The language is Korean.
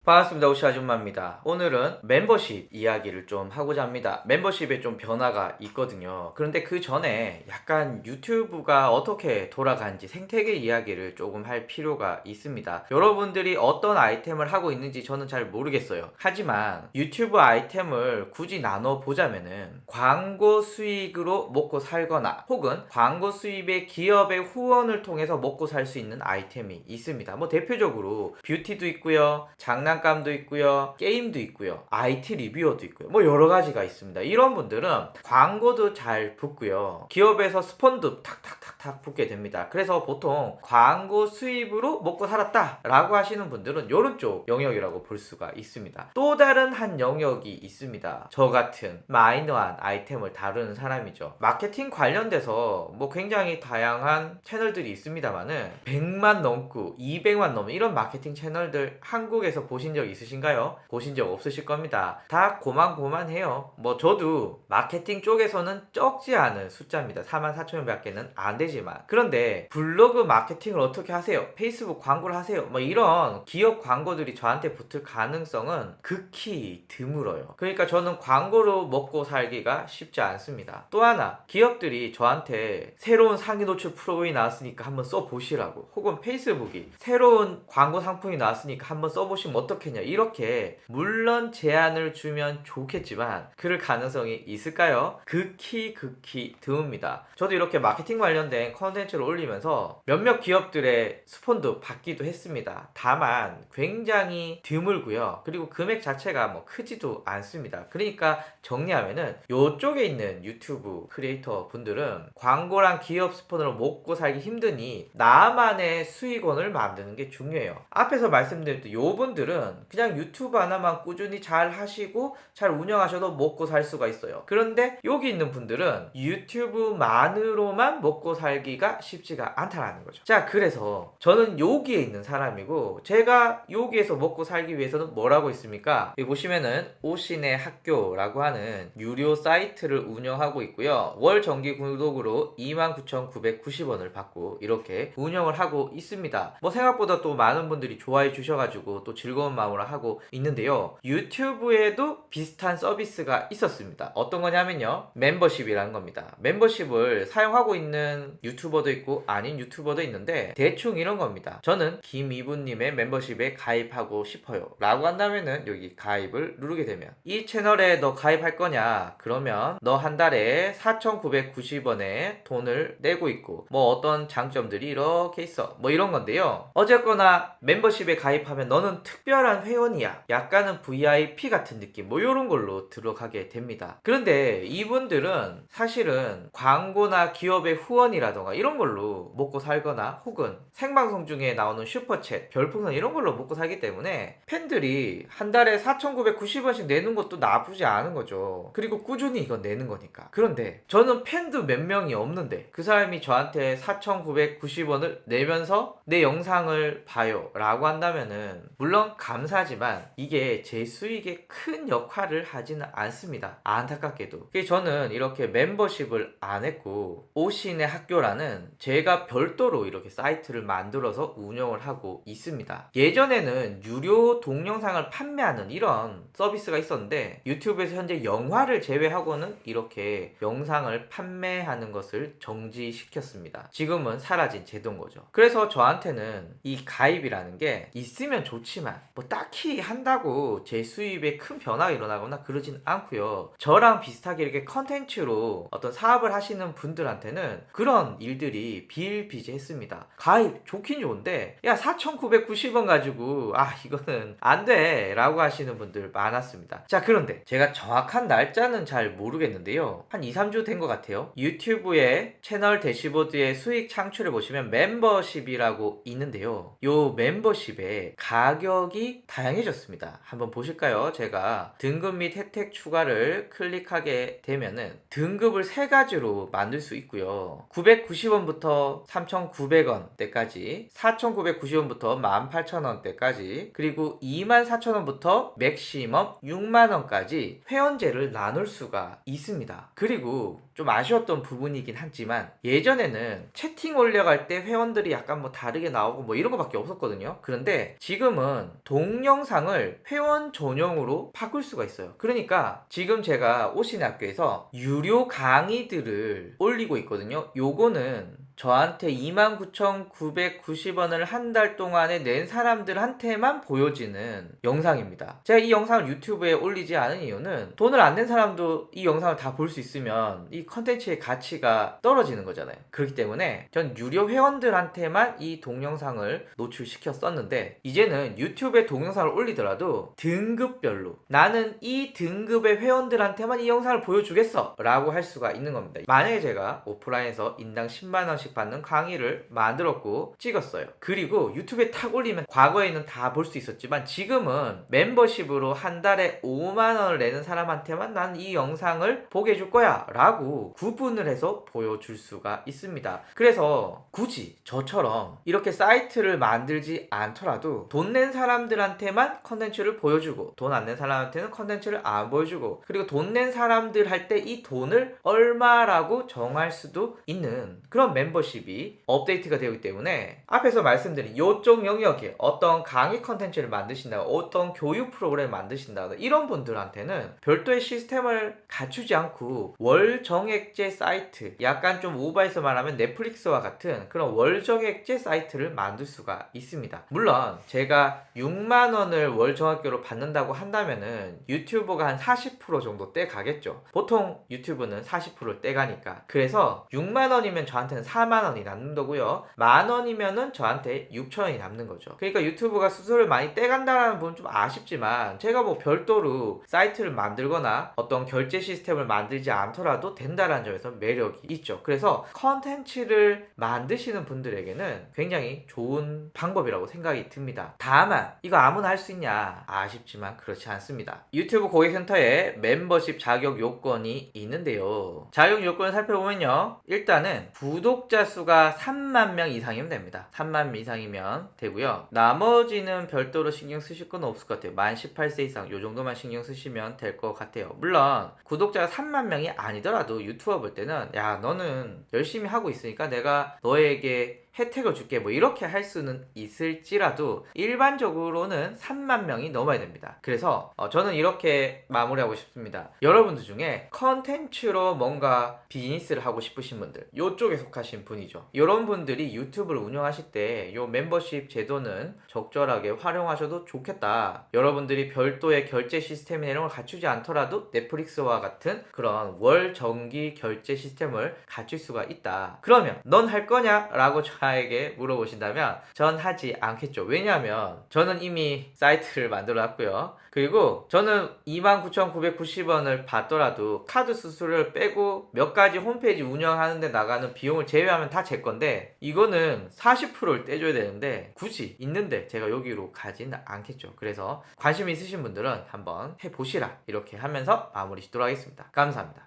반갑습니다. 오시 아줌마입니다. 오늘은 멤버십 이야기를 좀 하고자 합니다. 멤버십에 좀 변화가 있거든요. 그런데 그 전에 약간 유튜브가 어떻게 돌아가는지 생태계 이야기를 조금 할 필요가 있습니다. 여러분들이 어떤 아이템을 하고 있는지 저는 잘 모르겠어요. 하지만 유튜브 아이템을 굳이 나눠보자면은 광고 수익으로 먹고 살거나 혹은 광고 수입의 기업의 후원을 통해서 먹고 살 수 있는 아이템이 있습니다. 뭐 대표적으로 뷰티도 있고요. 장난감도 있고요. 게임도 있고요. IT 리뷰어도 있고요. 뭐 여러 가지가 있습니다. 이런 분들은 광고도 잘 붙고요. 기업에서 스폰도 탁탁탁탁 붙게 됩니다. 그래서 보통 광고 수입으로 먹고 살았다 라고 하시는 분들은 이런 쪽 영역이라고 볼 수가 있습니다. 또 다른 한 영역이 있습니다. 저 같은 마이너한 아이템을 다루는 사람이죠. 마케팅 관련돼서 뭐 굉장히 다양한 채널들이 있습니다만은 100만 넘고 200만 넘는 이런 마케팅 채널들 한국에서 보신 적 있으신가요? 보신 적 없으실 겁니다. 다 고만고만해요. 뭐 저도 마케팅 쪽에서는 적지 않은 숫자입니다. 44,000명밖에는 안 되지만, 그런데 블로그 마케팅을 어떻게 하세요? 페이스북 광고를 하세요? 뭐 이런 기업 광고들이 저한테 붙을 가능성은 극히 드물어요. 그러니까 저는 광고로 먹고 살기가 쉽지 않습니다. 또 하나, 기업들이 저한테 새로운 상위 노출 프로그램이 나왔으니까 한번 써보시라고, 혹은 페이스북이 새로운 광고 상품이 나왔으니까 한번 써보시면 어떻겠냐, 이렇게 물론 제안을 주면 좋겠지만 그럴 가능성이 있을까요? 극히 드뭅니다. 저도 이렇게 마케팅 관련된 컨텐츠를 올리면서 몇몇 기업들의 스폰도 받기도 했습니다. 다만 굉장히 드물고요. 그리고 금액 자체가 뭐 크지도 않습니다. 그러니까 정리하면은 이쪽에 있는 유튜브 크리에이터 분들은 광고랑 기업 스폰으로 먹고 살기 힘드니 나만의 수익원을 만드는 게 중요해요. 앞에서 말씀드렸던 요분들은 그냥 유튜브 하나만 꾸준히 잘 하시고 잘 운영하셔도 먹고 살 수가 있어요. 그런데 여기 있는 분들은 유튜브만으로만 먹고 살기가 쉽지가 않다라는 거죠. 자, 그래서 저는 여기에 있는 사람이고, 제가 여기에서 먹고 살기 위해서는 뭘 하고 있습니까? 여기 보시면은 오신의 학교라고 하는 유료 사이트를 운영하고 있고요. 월 정기 구독으로 29,990원을 받고 이렇게 운영을 하고 있습니다. 뭐 생각보다 또 많은 분들이 좋아해 주셔가지고 또 즐거운 마음으로 하고 있는데요. 유튜브에도 비슷한 서비스가 있었습니다. 어떤 거냐면요, 멤버십이라는 겁니다. 멤버십을 사용하고 있는 유튜버도 있고 아닌 유튜버도 있는데, 대충 이런 겁니다. 저는 김이분님의 멤버십에 가입하고 싶어요 라고 한다면은 여기 가입을 누르게 되면, 이 채널에 너 가입할 거냐, 그러면 너 한 달에 4,990원에 돈을 내고 있고 뭐 어떤 장점들이 이렇게 있어, 뭐 이런 건데요. 어쨌거나 멤버십에 가입하면 너는 특별한 회원이야, 약간은 VIP 같은 느낌, 뭐 이런 걸로 들어가게 됩니다. 그런데 이분들은 사실은 광고나 기업의 후원이라던가 이런 걸로 먹고 살거나 혹은 생방송 중에 나오는 슈퍼챗, 별풍선 이런 걸로 먹고 살기 때문에 팬들이 한 달에 4,990원씩 내는 것도 나쁘지 않은 거죠. 그리고 꾸준히 이거 내는 거니까. 그런데 저는 팬도 몇 명이 없는데 그 사람이 저한테 4,990원을 내면서 내 영상을 봐요 라고 한다면은 물론 감사하지만 이게 제 수익에 큰 역할을 하지는 않습니다. 안타깝게도. 그래서 저는 이렇게 멤버십을 안 했고 오신의 학교라는 제가 별도로 이렇게 사이트를 만들어서 운영을 하고 있습니다. 예전에는 유료 동영상을 판매하는 이런 서비스가 있었는데, 유튜브에서 현재 영화를 제외하고는 이렇게 영상을 판매하는 것을 정지시켰습니다. 지금은 사라진 제도인 거죠. 그래서 저한테는 이 가입이라는 게 있으면 좋지만 뭐 딱히 한다고 제 수입에 큰 변화가 일어나거나 그러진 않고요. 저랑 비슷하게 이렇게 컨텐츠로 어떤 사업을 하시는 분들한테는 그런 일들이 비일비재했습니다. 가입 좋긴 좋은데 야 4,990원 가지고 이거는 안 돼 라고 하시는 분들 많았습니다. 자, 그런데 제가 정확한 날짜는 잘 모르겠는데요, 한 2, 3주 된 것 같아요. 유튜브의 채널 대시보드에 수익 창출을 보시면 멤버십이라고 있는데요, 요 멤버십의 가격이 다양해졌습니다. 한번 보실까요? 제가 등급 및 혜택 추가를 클릭하게 되면은 등급을 세 가지로 만들 수 있고요. 990원부터 3,900원대까지, 4,990원부터 18,000원대까지, 그리고 24,000원부터 맥시멈 6만원까지 회원제를 나눌 수가 있습니다. 그리고 좀 아쉬웠던 부분이긴 하지만 예전에는 채팅 올려갈 때 회원들이 약간 뭐 다르게 나오고 뭐 이런 거밖에 없었거든요. 그런데 지금은 동영상을 회원 전용으로 바꿀 수가 있어요. 그러니까 지금 제가 오신 학교에서 유료 강의들을 올리고 있거든요. 요거는 저한테 29,990원을 한 달 동안에 낸 사람들한테만 보여지는 영상입니다. 제가 이 영상을 유튜브에 올리지 않은 이유는 돈을 안 낸 사람도 이 영상을 다 볼 수 있으면 이 컨텐츠의 가치가 떨어지는 거잖아요. 그렇기 때문에 전 유료 회원들한테만 이 동영상을 노출시켰었는데 이제는 유튜브에 동영상을 올리더라도 등급별로 나는 이 등급의 회원들한테만 이 영상을 보여주겠어 라고 할 수가 있는 겁니다. 만약에 제가 오프라인에서 인당 10만원씩 받는 강의를 만들었고 찍었어요. 그리고 유튜브에 탁 올리면 과거에는 다 볼 수 있었지만 지금은 멤버십으로 한 달에 5만원을 내는 사람한테만 난 이 영상을 보게 해줄 거야 라고 구분을 해서 보여줄 수가 있습니다. 그래서 굳이 저처럼 이렇게 사이트를 만들지 않더라도 돈 낸 사람들한테만 컨텐츠를 보여주고 돈 안 낸 사람한테는 컨텐츠를 안 보여주고 그리고 돈 낸 사람들 할 때 이 돈을 얼마라고 정할 수도 있는 그런 멤버십이 업데이트가 되기 때문에 앞에서 말씀드린 이쪽 영역에 어떤 강의 컨텐츠를 만드신다, 어떤 교육 프로그램을 만드신다 이런 분들한테는 별도의 시스템을 갖추지 않고 월 정액제 사이트, 약간 좀 오버해서 말하면 넷플릭스와 같은 그런 월 정액제 사이트를 만들 수가 있습니다. 물론 제가 6만원을 월 정액료로 받는다고 한다면은 유튜브가 한 40% 정도 떼가겠죠. 보통 유튜브는 40%를 떼가니까. 그래서 6만원이면 저한테는 4만원이 남는 거고요. 만원이면은 저한테 6천원이 남는 거죠. 그러니까 유튜브가 수수료를 많이 떼간다는 부분 좀 아쉽지만 제가 뭐 별도로 사이트를 만들거나 어떤 결제 시스템을 만들지 않더라도 된다는 점에서 매력이 있죠. 그래서 컨텐츠를 만드시는 분들에게는 굉장히 좋은 방법이라고 생각이 듭니다. 다만 이거 아무나 할 수 있냐 아쉽지만 그렇지 않습니다. 유튜브 고객센터에 멤버십 자격 요건이 있는데요. 자격 요건을 살펴보면요. 일단은 구독자 수가 3만 명 이상이면 됩니다. 3만 명 이상이면 되고요. 나머지는 별도로 신경 쓰실 건 없을 것 같아요. 만 18세 이상 요 정도만 신경 쓰시면 될 것 같아요. 물론 구독자가 3만 명이 아니더라도 유튜버 볼 때는 야 너는 열심히 하고 있으니까 내가 너에게 혜택을 줄게 뭐 이렇게 할 수는 있을지라도 일반적으로는 3만 명이 넘어야 됩니다. 그래서 저는 이렇게 마무리하고 싶습니다. 여러분들 중에 컨텐츠로 뭔가 비즈니스를 하고 싶으신 분들 이쪽에 속하신 분이죠. 이런 분들이 유튜브를 운영하실 때 이 멤버십 제도는 적절하게 활용하셔도 좋겠다. 여러분들이 별도의 결제 시스템이나 이런 걸 갖추지 않더라도 넷플릭스와 같은 그런 월 정기 결제 시스템을 갖출 수가 있다. 그러면 넌 할 거냐? 라고 저에게 물어보신다면 전 하지 않겠죠. 왜냐하면 저는 이미 사이트를 만들어 놨고요. 그리고 저는 29,990원을 받더라도 카드 수수료를 빼고 몇 가지 홈페이지 운영하는데 나가는 비용을 제외하면 다 제 건데 이거는 40%를 떼줘야 되는데 굳이 있는데 제가 여기로 가지는 않겠죠. 그래서 관심 있으신 분들은 한번 해보시라 이렇게 하면서 마무리 짓도록 하겠습니다. 감사합니다.